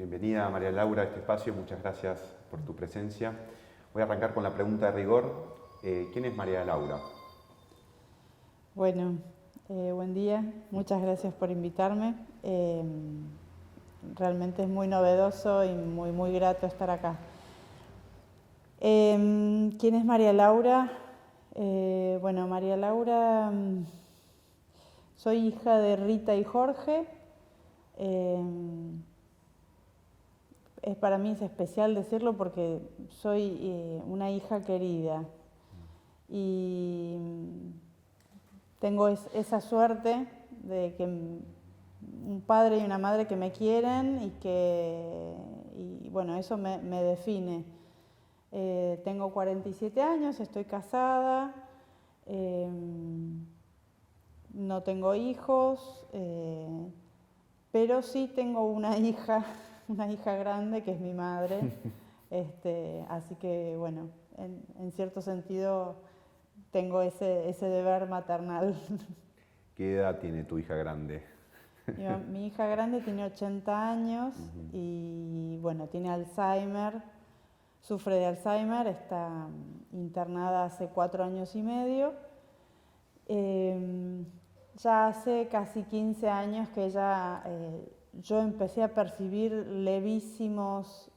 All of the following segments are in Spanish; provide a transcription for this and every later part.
Bienvenida María Laura a este espacio, muchas gracias por tu presencia. Voy a arrancar con la pregunta de rigor. ¿Quién es María Laura? Bueno, buen día, muchas gracias por invitarme. Realmente es muy novedoso y muy grato estar acá. ¿Quién es María Laura? Bueno, María Laura, soy hija de Rita y Jorge. Para mí es especial decirlo porque soy una hija querida y tengo esa suerte de que un padre y una madre que me quieren y bueno, eso me define. Tengo 47 años, estoy casada, no tengo hijos, pero sí tengo una hija grande que es mi madre. Así que bueno, en cierto sentido tengo ese deber maternal. ¿Qué edad tiene tu hija grande? Mi hija grande tiene 80 años y bueno, tiene Alzheimer, sufre de Alzheimer, está internada hace 4 años y medio. Ya hace casi 15 años que yo empecé a percibir levísimas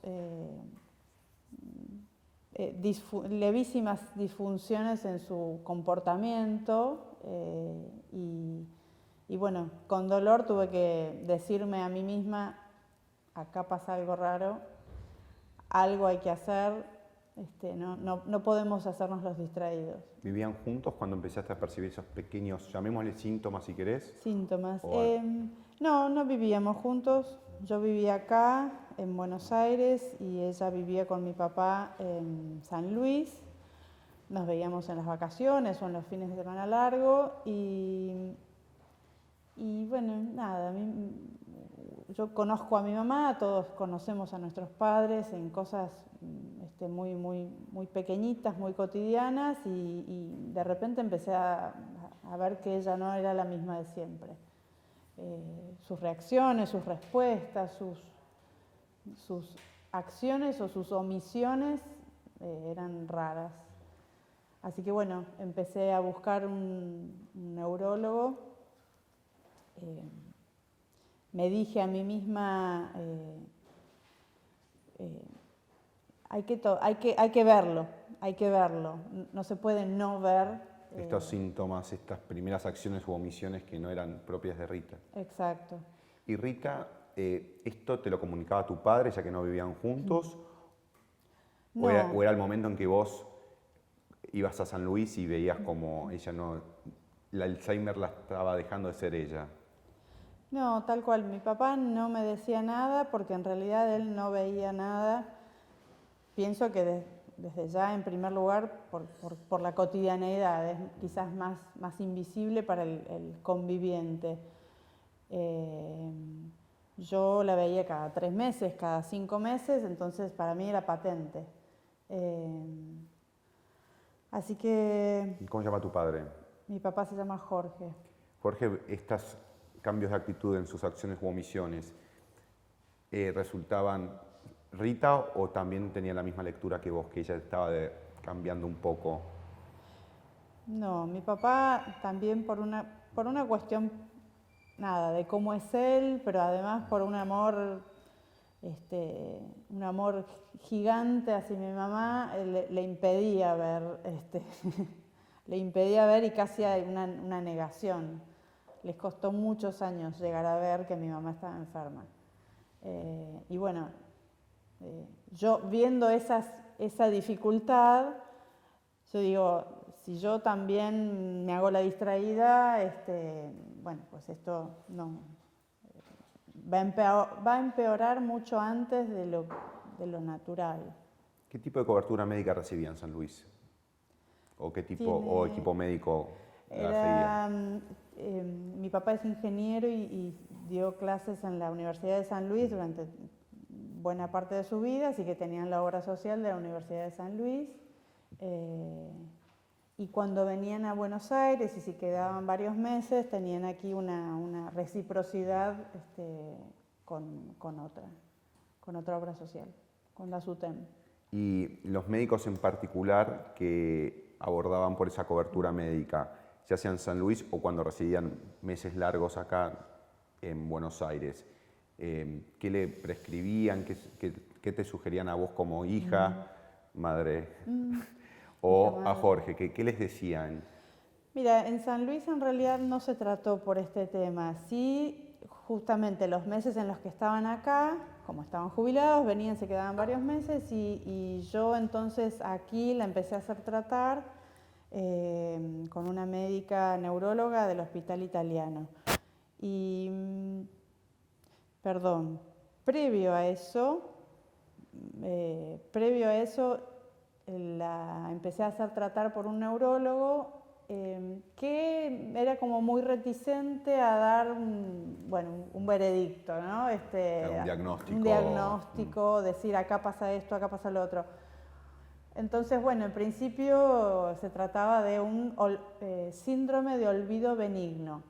disfunciones en su comportamiento y bueno, con dolor tuve que decirme a mí misma, acá pasa algo raro, algo hay que hacer, no podemos hacernos los distraídos. ¿Vivían juntos cuando empezaste a percibir esos pequeños, llamémosle síntomas si querés? Síntomas. No vivíamos juntos. Yo vivía acá, en Buenos Aires, y ella vivía con mi papá en San Luis. Nos veíamos en las vacaciones o en los fines de semana largo y bueno, nada, yo conozco a mi mamá, todos conocemos a nuestros padres en cosas muy pequeñitas, muy cotidianas y de repente empecé a ver que ella no era la misma de siempre. Sus reacciones, sus respuestas, sus acciones o sus omisiones eran raras. Así que bueno, empecé a buscar un neurólogo. Me dije a mí misma, hay que verlo, no se puede no ver. Estos síntomas, estas primeras acciones u omisiones que no eran propias de Rita. Exacto. ¿Y Rita, esto te lo comunicaba tu padre ya que no vivían juntos? No. ¿O era el momento en que vos ibas a San Luis y veías como ella no, el Alzheimer la estaba dejando de ser ella? No, tal cual. Mi papá no me decía nada porque en realidad él no veía nada. Pienso que desde ya, en primer lugar, por la cotidianeidad, es quizás más invisible para el conviviente. Yo la veía cada 3 meses, cada 5 meses, entonces para mí era patente. Así que... ¿Cómo se llama tu padre? Mi papá se llama Jorge. Jorge, estos cambios de actitud en sus acciones u omisiones, ¿resultaban Rita o también tenía la misma lectura que vos, que ella estaba cambiando un poco? No, mi papá también por una cuestión, nada, de cómo es él, pero además por un amor gigante hacia mi mamá, le impedía ver, le impedía ver y casi hay una negación. Les costó muchos años llegar a ver que mi mamá estaba enferma. Y bueno, yo viendo esa dificultad, yo digo, si yo también me hago la distraída, bueno, pues esto no va a empeorar mucho antes de lo natural. ¿Qué tipo de cobertura médica recibía en San Luis? ¿O qué tipo o equipo médico la seguía? Mi papá es ingeniero y dio clases en la Universidad de San Luis durante buena parte de su vida, así que tenían la obra social de la Universidad de San Luis. Y cuando venían a Buenos Aires y se quedaban varios meses, tenían aquí una reciprocidad con con otra obra social, con la SUTEM. Y los médicos en particular que abordaban por esa cobertura médica, ya sea en San Luis o cuando residían meses largos acá en Buenos Aires, ¿qué le prescribían? ¿Qué te sugerían a vos como hija, madre? O a Jorge, ¿qué les decían? Mira, en San Luis en realidad no se trató por este tema. Sí, justamente los meses en los que estaban acá, como estaban jubilados, venían, se quedaban varios meses y yo entonces aquí la empecé a hacer tratar con una médica neuróloga del Hospital Italiano. Y, perdón, previo a eso, la empecé a hacer tratar por un neurólogo que era como muy reticente a dar un veredicto, ¿no? Un diagnóstico. Un diagnóstico, decir acá pasa esto, acá pasa lo otro. Entonces, bueno, en principio se trataba de un síndrome de olvido benigno.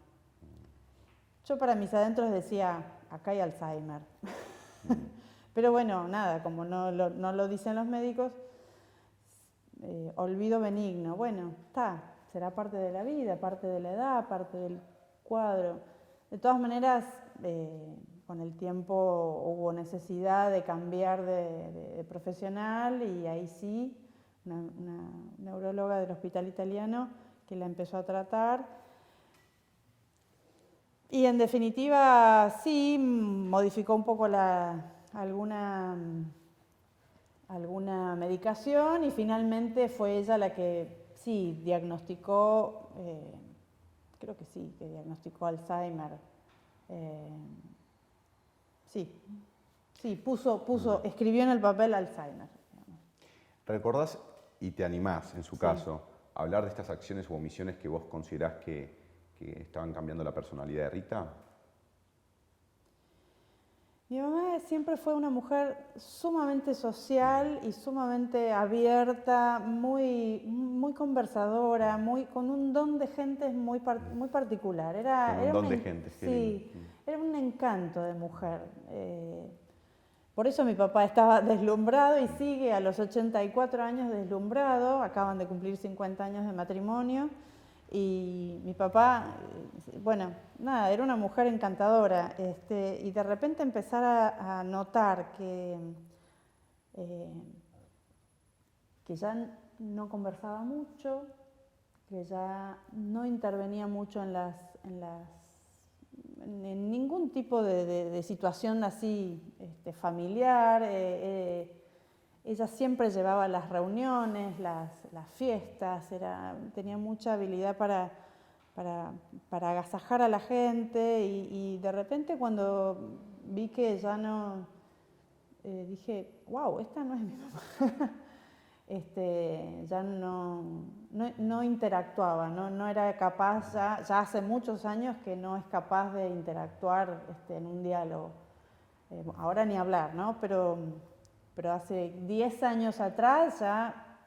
Yo para mis adentros decía, acá hay Alzheimer. Pero bueno, nada, como no lo dicen los médicos, olvido benigno, bueno, está, será parte de la vida, parte de la edad, parte del cuadro. De todas maneras, con el tiempo hubo necesidad de cambiar de profesional y ahí sí, una neuróloga del Hospital Italiano que la empezó a tratar. Y en definitiva, sí, modificó un poco alguna medicación y finalmente fue ella la que sí diagnosticó, creo que sí, que diagnosticó Alzheimer. Sí, escribió en el papel Alzheimer. ¿Recordás y te animás, en su caso, a hablar de estas acciones u omisiones que vos considerás que estaban cambiando la personalidad de Rita? Mi mamá siempre fue una mujer sumamente social y sumamente abierta, muy conversadora, con un don de gentes muy particular. Con un don de gentes, qué sí, lindo. era un encanto de mujer. Por eso mi papá estaba deslumbrado y sigue a los 84 años deslumbrado, acaban de cumplir 50 años de matrimonio. Y mi papá, bueno, nada, era una mujer encantadora, y de repente empezar a notar que ya no conversaba mucho, que ya no intervenía mucho en ningún tipo de situación así familiar. Ella siempre llevaba las reuniones, las fiestas, tenía mucha habilidad para agasajar a la gente y de repente cuando vi que ya no, dije, wow, esta no es mi mamá. Ya no interactuaba, no era capaz, ya hace muchos años que no es capaz de interactuar en un diálogo. Ahora ni hablar, ¿no? Pero hace 10 años atrás ya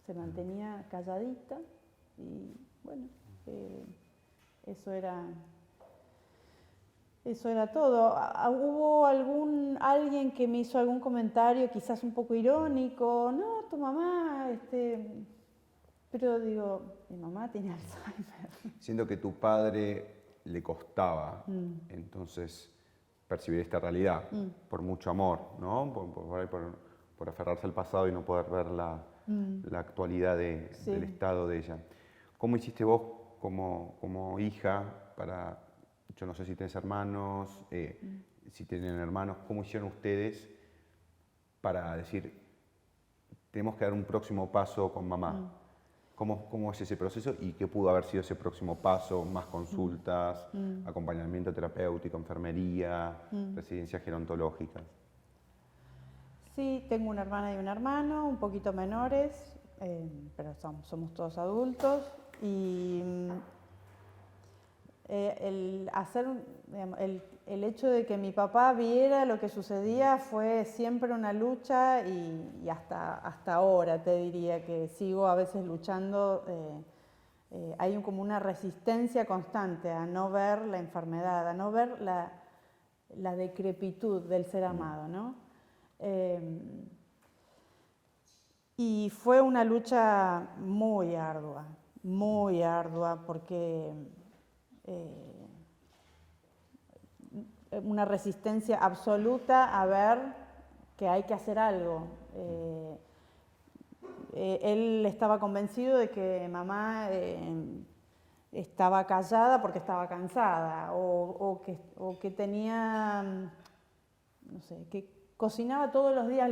se mantenía calladita y bueno, eso era todo. Hubo alguien que me hizo algún comentario quizás un poco irónico, no, tu mamá, pero digo, mi mamá tiene Alzheimer. Siento que tu padre le costaba, entonces, percibir esta realidad, por mucho amor, ¿no? Por aferrarse al pasado y no poder ver la actualidad del estado de ella. ¿Cómo hiciste vos como hija para, yo no sé si tenés hermanos, si tienen hermanos, cómo hicieron ustedes para decir, tenemos que dar un próximo paso con mamá? ¿Cómo es ese proceso y qué pudo haber sido ese próximo paso? ¿Más consultas, acompañamiento terapéutico, enfermería, residencias gerontológicas? Sí, tengo una hermana y un hermano, un poquito menores, pero somos todos adultos. Y el hecho de que mi papá viera lo que sucedía fue siempre una lucha y hasta ahora te diría que sigo a veces luchando. Hay como una resistencia constante a no ver la enfermedad, a no ver la decrepitud del ser amado, ¿no? Y fue una lucha muy ardua, porque una resistencia absoluta a ver que hay que hacer algo. Él estaba convencido de que mamá estaba callada porque estaba cansada, o que tenía, no sé, que cocinaba todos los días